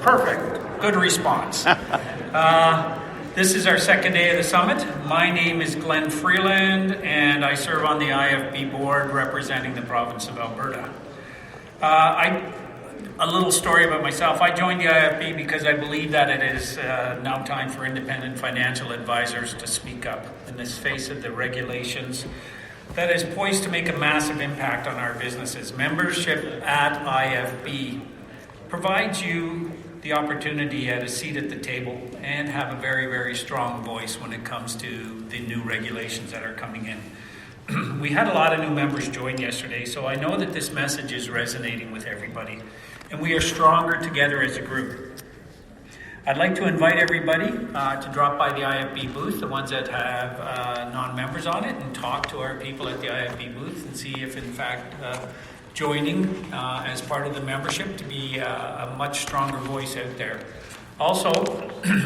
Perfect. Good response. This is our second day of the summit. My name is Glenn Freeland, and I serve on the IFB board representing the province of Alberta. A little story about myself. I joined the IFB because I believe that it is now time for independent financial advisors to speak up in this face of the regulations that is poised to make a massive impact on our businesses. Membership at IFB provides you the opportunity at a seat at the table and have a very, very strong voice when it comes to the new regulations that are coming in. We had a lot of new members join yesterday, so I know that this message is resonating with everybody, and we are stronger together as a group. I'd like to invite everybody to drop by the IFB booth, the ones that have non-members on it, and talk to our people at the IFB booth and see if, in fact, joining as part of the membership to be a much stronger voice out there. Also,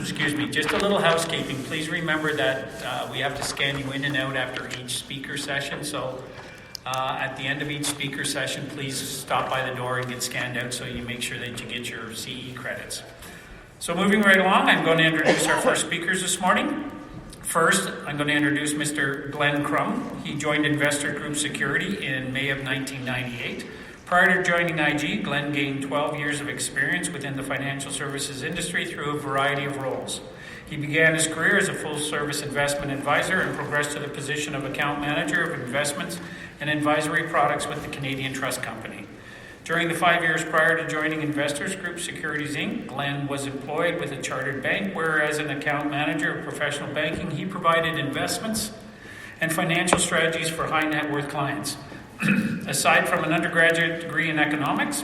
excuse me, just a little housekeeping. Please remember that we have to scan you in and out after each speaker session. So at the end of each speaker session, please stop by the door and get scanned out so you make sure that you get your CE credits. So moving right along, I'm going to introduce our first speakers this morning. First, I'm going to introduce Mr. Glenn Crum. He joined Investor Group Security in May of 1998. Prior to joining IG, Glenn gained 12 years of experience within the financial services industry through a variety of roles. He began his career as a full-service investment advisor and progressed to the position of account manager of investments and advisory products with the Canadian Trust Company. During the 5 years prior to joining Investors Group Securities Inc., Glenn was employed with a chartered bank, where as an account manager of professional banking, he provided investments and financial strategies for high net worth clients. Aside from an undergraduate degree in economics,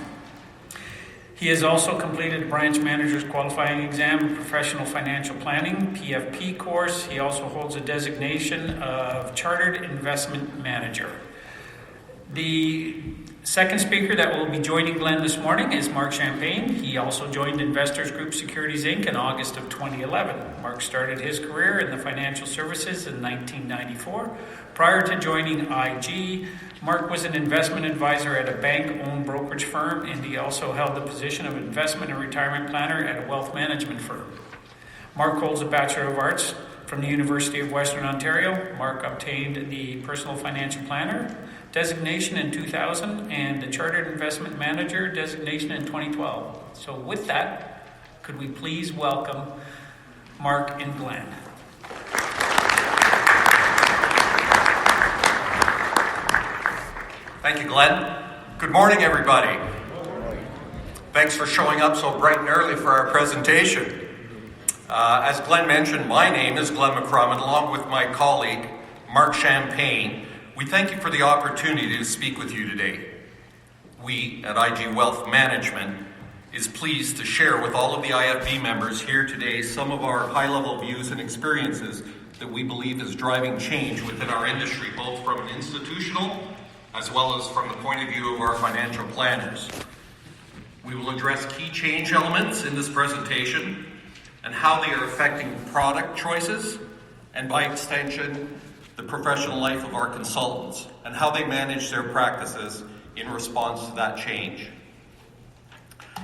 he has also completed a branch manager's qualifying exam in professional financial planning, PFP course. He also holds a designation of chartered investment manager. The second speaker that will be joining Glenn this morning is Mark Champagne. He also joined Investors Group Securities Inc. in August of 2011. Mark started his career in the financial services in 1994. Prior to joining IG, Mark was an investment advisor at a bank-owned brokerage firm, and he also held the position of investment and retirement planner at a wealth management firm. Mark holds a Bachelor of Arts from the University of Western Ontario. Mark obtained the Personal Financial Planner designation in 2000 and the Chartered Investment Manager designation in 2012. So with that, could we please welcome Mark and Glenn. Thank you, Glenn. Good morning, everybody. Thanks for showing up so bright and early for our presentation. As Glenn mentioned, my name is Glenn McCrum, and along with my colleague, Mark Champagne, we thank you for the opportunity to speak with you today. We at IG Wealth Management is pleased to share with all of the IFB members here today some of our high-level views and experiences that we believe is driving change within our industry, both from an institutional as well as from the point of view of our financial planners. We will address key change elements in this presentation and how they are affecting product choices and, by extension, the professional life of our consultants and how they manage their practices in response to that change.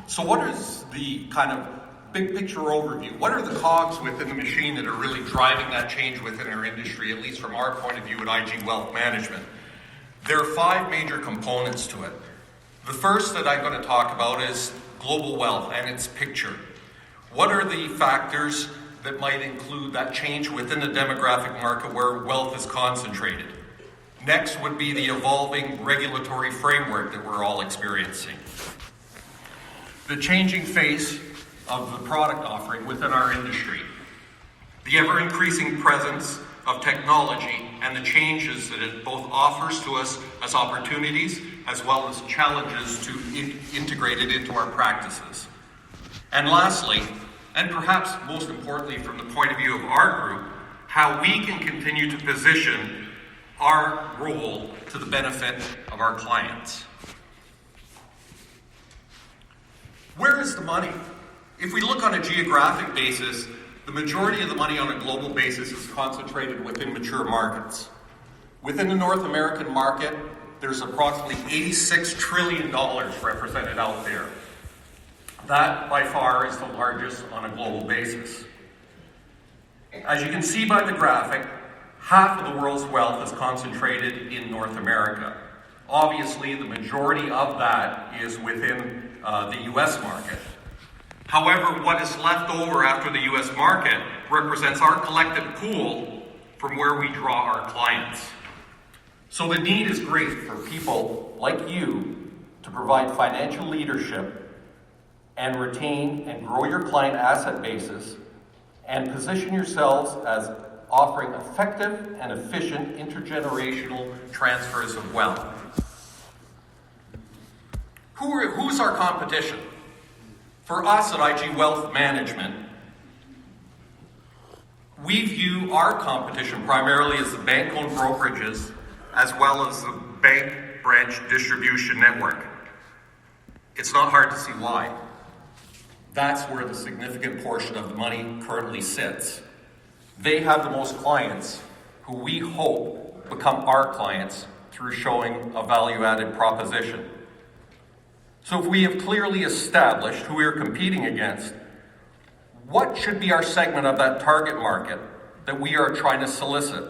So what is the kind of big picture overview? What are the cogs within the machine that are really driving that change within our industry, at least from our point of view at IG Wealth Management? There are 5 major components to it. The first that I'm going to talk about is global wealth and its picture. What are the factors that might include that change within the demographic market where wealth is concentrated? Next would be the evolving regulatory framework that we're all experiencing. The changing face of the product offering within our industry. The ever-increasing presence of technology and the changes that it both offers to us as opportunities as well as challenges to integrate it into our practices. And lastly, and perhaps most importantly from the point of view of our group, how we can continue to position our role to the benefit of our clients. Where is the money? If we look on a geographic basis, the majority of the money on a global basis is concentrated within mature markets. Within the North American market, there's approximately $86 trillion represented out there. That, by far, is the largest on a global basis. As you can see by the graphic, half of the world's wealth is concentrated in North America. Obviously, the majority of that is within the US market. However, what is left over after the US market represents our collective pool from where we draw our clients. So the need is great for people like you to provide financial leadership and retain and grow your client asset bases and position yourselves as offering effective and efficient intergenerational transfers of wealth. Who's our competition? For us at IG Wealth Management, we view our competition primarily as the bank-owned brokerages as well as the bank branch distribution network. It's not hard to see why. That's where the significant portion of the money currently sits. They have the most clients who we hope become our clients through showing a value-added proposition. So if we have clearly established who we are competing against, what should be our segment of that target market that we are trying to solicit?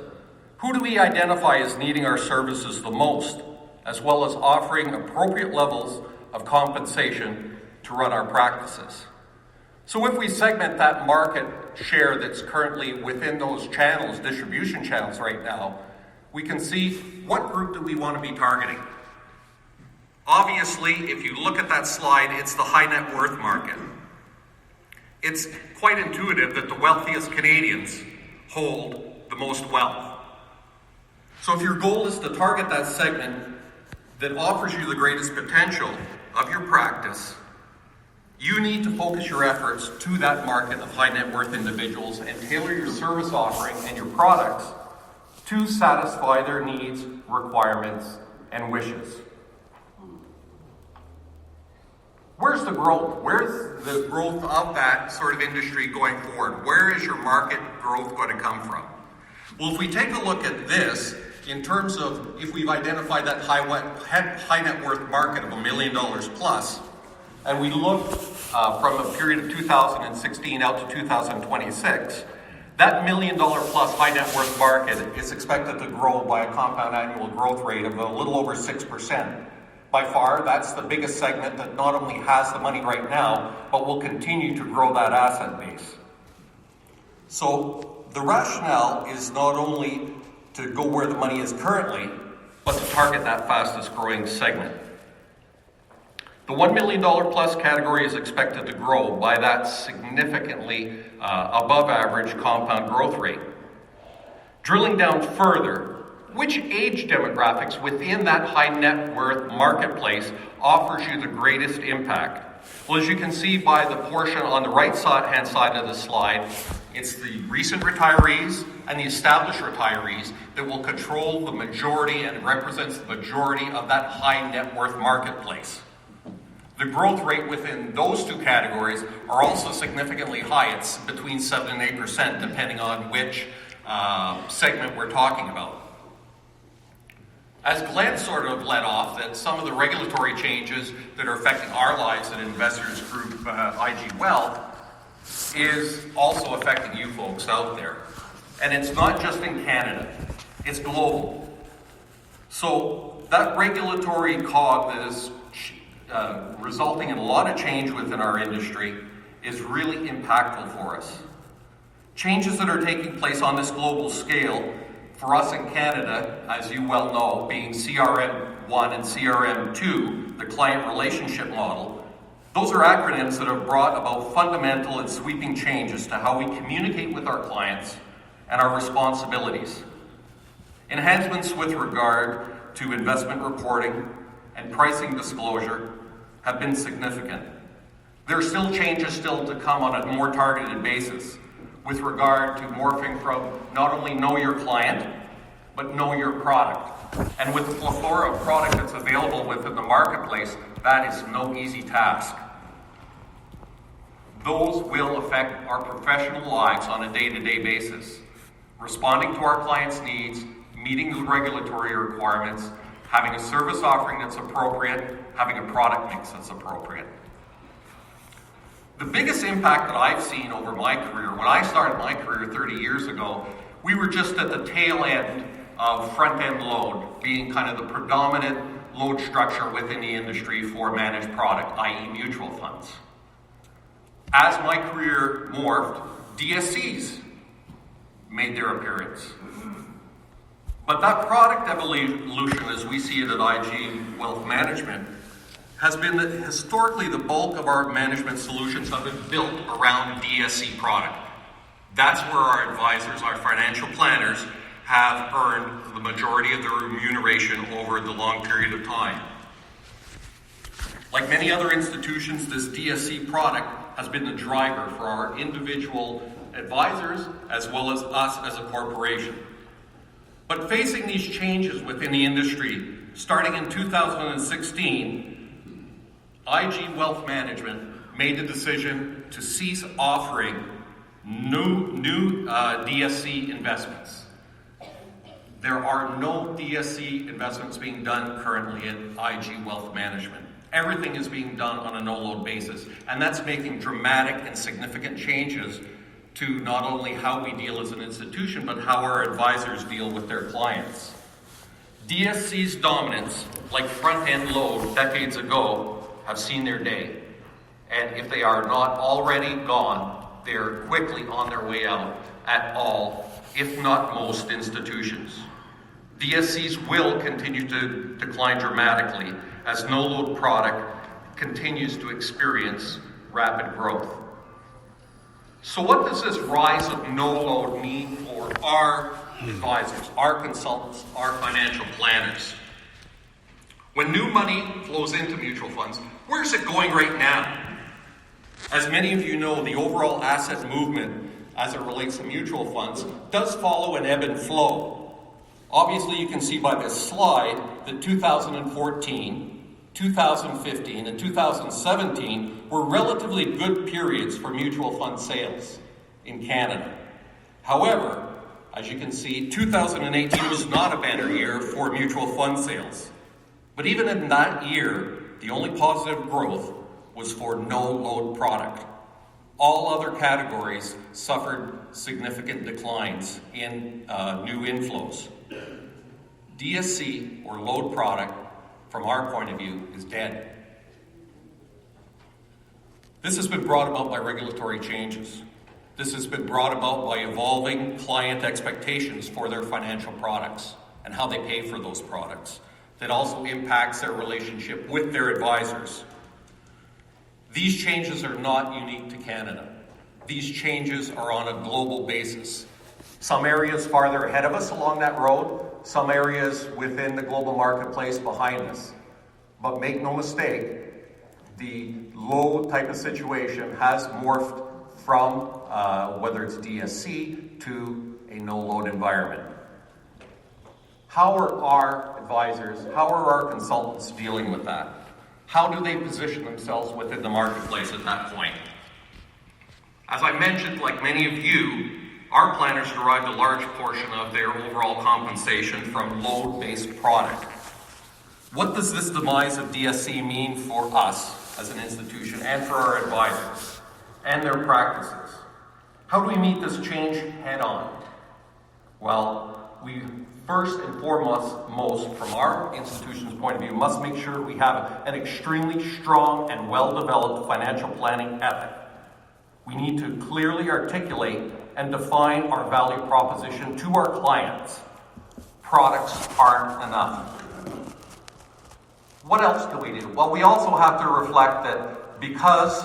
Who do we identify as needing our services the most, as well as offering appropriate levels of compensation to run our practices? So if we segment that market share that's currently within those channels, distribution channels right now, we can see what group do we want to be targeting. Obviously, if you look at that slide, it's the high net worth market. It's quite intuitive that the wealthiest Canadians hold the most wealth. So if your goal is to target that segment that offers you the greatest potential of your practice, you need to focus your efforts to that market of high net worth individuals and tailor your service offering and your products to satisfy their needs, requirements, and wishes. Where's the growth? Where's the growth of that sort of industry going forward? Where is your market growth going to come from? Well, if we take a look at this, in terms of if we've identified that high net worth market of $1 million plus, and we look from a period of 2016 out to 2026, that $1 million plus high net worth market is expected to grow by a compound annual growth rate of a little over 6%. By far, that's the biggest segment that not only has the money right now, but will continue to grow that asset base. So the rationale is not only to go where the money is currently, but to target that fastest growing segment. The $1 million plus category is expected to grow by that significantly above average compound growth rate. Drilling down further, which age demographics within that high net worth marketplace offers you the greatest impact? Well, as you can see by the portion on the right-hand side of the slide, it's the recent retirees and the established retirees that will control the majority and represents the majority of that high net worth marketplace. The growth rate within those two categories are also significantly high. It's between 7 and 8%, depending on which segment we're talking about. As Glenn sort of led off, that some of the regulatory changes that are affecting our lives at Investors Group IG Wealth is also affecting you folks out there. And it's not just in Canada, it's global. So that regulatory cog that is resulting in a lot of change within our industry is really impactful for us. Changes that are taking place on this global scale for us in Canada, as you well know, being CRM1 and CRM2, the client relationship model, those are acronyms that have brought about fundamental and sweeping changes to how we communicate with our clients and our responsibilities. Enhancements with regard to investment reporting and pricing disclosure have been significant. There are still changes still to come on a more targeted basis with regard to morphing from not only know your client, but know your product. And with the plethora of product that's available within the marketplace, that is no easy task. Those will affect our professional lives on a day-to-day basis, responding to our clients' needs, meeting the regulatory requirements, having a service offering that's appropriate, having a product mix that's appropriate. The biggest impact that I've seen over my career, when I started my career 30 years ago, we were just at the tail end of front-end load being kind of the predominant load structure within the industry for managed product, i.e. mutual funds. As my career morphed, DSCs made their appearance. But that product evolution, as we see it at IG Wealth Management, has been that historically the bulk of our management solutions have been built around DSC product. That's where our advisors, our financial planners, have earned the majority of their remuneration over the long period of time. Like many other institutions, this DSC product has been the driver for our individual advisors as well as us as a corporation. But facing these changes within the industry, starting in 2016, IG Wealth Management made the decision to cease offering new DSC investments. There are no DSC investments being done currently at IG Wealth Management. Everything is being done on a no-load basis, and that's making dramatic and significant changes to not only how we deal as an institution, but how our advisors deal with their clients. DSC's dominance, like front-end load decades ago, have seen their day. And if they are not already gone, they're quickly on their way out at all, if not most, institutions. DSCs will continue to decline dramatically as no-load product continues to experience rapid growth. So what does this rise of no-load mean for our advisors, our consultants, our financial planners? When new money flows into mutual funds, where's it going right now? As many of you know, the overall asset movement as it relates to mutual funds does follow an ebb and flow. Obviously, you can see by this slide that 2014, 2015, and 2017 were relatively good periods for mutual fund sales in Canada. However, as you can see, 2018 was not a banner year for mutual fund sales. But even in that year, the only positive growth was for no-load product. All other categories suffered significant declines in new inflows. DSC, or load product, from our point of view, is dead. This has been brought about by regulatory changes. This has been brought about by evolving client expectations for their financial products and how they pay for those products. That also impacts their relationship with their advisors. These changes are not unique to Canada. These changes are on a global basis. Some areas farther ahead of us along that road, some areas within the global marketplace behind us. But make no mistake, the load type of situation has morphed from whether it's DSC to a no-load environment. How are our advisors, how are our consultants dealing with that? How do they position themselves within the marketplace at that point? As I mentioned, like many of you, our planners derive a large portion of their overall compensation from load-based product. What does this demise of DSC mean for us as an institution and for our advisors and their practices? How do we meet this change head-on? Well, we first and foremost, from our institution's point of view, must make sure we have an extremely strong and well-developed financial planning ethic. We need to clearly articulate and define our value proposition to our clients. Products aren't enough. What else do we do? Well, we also have to reflect that because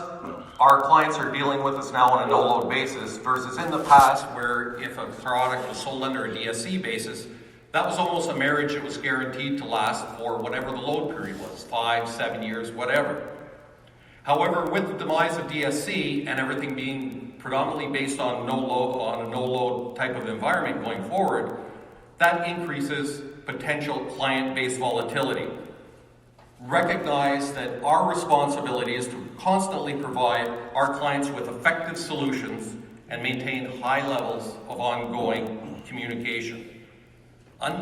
our clients are dealing with us now on a no-load basis versus in the past where if a product was sold under a DSC basis, that was almost a marriage that was guaranteed to last for whatever the load period was, 5, 7 years, whatever. However, with the demise of DSC and everything being predominantly based on a no-load type of environment going forward, that increases potential client-based volatility. Recognize that our responsibility is to constantly provide our clients with effective solutions and maintain high levels of ongoing communication.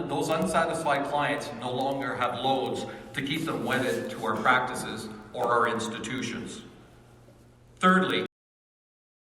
Those unsatisfied clients no longer have loads to keep them wedded to our practices or our institutions. Thirdly,